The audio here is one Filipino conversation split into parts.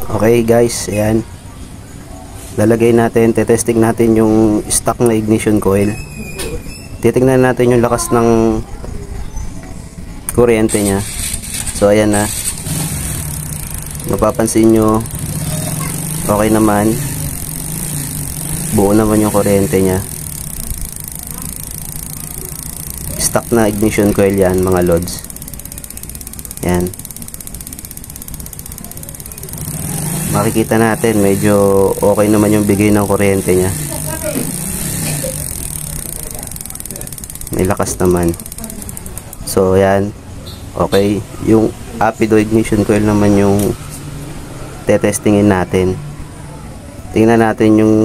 Okay guys, ayan. Lalagay natin, testing natin yung stock na ignition coil. Titingnan natin yung lakas ng kuryente niya. So ayan na. Mapapansin nyo, okay naman. Buo naman yung kuryente niya. Stock na ignition coil yan mga lods. Yan. Makikita natin medyo okay naman yung bigay ng kuryente niya. May lakas naman. So yan. Okay. Yung Apido ignition coil naman yung tetestingin natin. Tingnan natin yung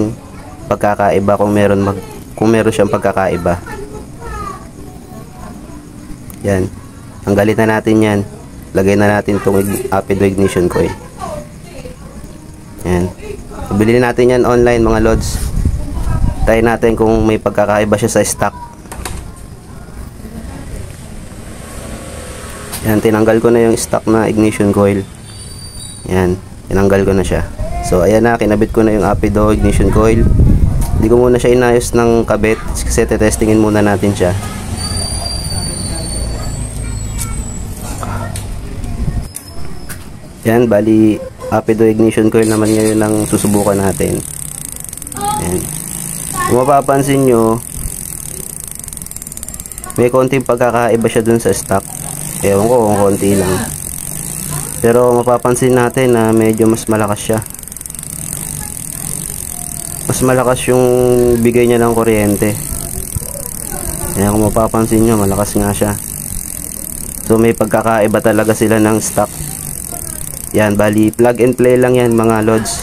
pagkakaiba kung meron siyang pagkakaiba. Yan. Tanggalin na natin yan. Lagay na natin itong Apido ignition coil. Yan. Bili natin yan online mga lods. Try natin kung may pagkakaiba siya sa stock. Yan, tinanggal ko na yung stock na ignition coil. Yan, tinanggal ko na siya. So ayan na, kinabit ko na yung Apido ignition coil. Hindi ko muna siya inayos ng kabit kasi tetestingin muna natin siya. Yan, bali Apido ignition coil naman ngayon ang susubukan natin. Yan. Kung mapapansin nyo, may konting pagkakaiba siya dun sa stock. Ewan ko kung konti lang. Pero mapapansin natin na medyo mas malakas siya. Mas malakas yung bigay niya ng kuryente. Ayan, kung mapapansin nyo, malakas nga siya. So may pagkakaiba talaga sila ng stock. Yan, bali plug and play lang yan mga lods.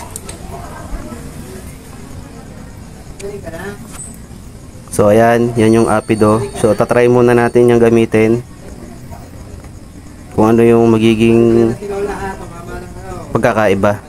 So ayan, yan yung Apido. So tatry muna natin yung gamitin. Kung ano yung magiging pagkakaiba.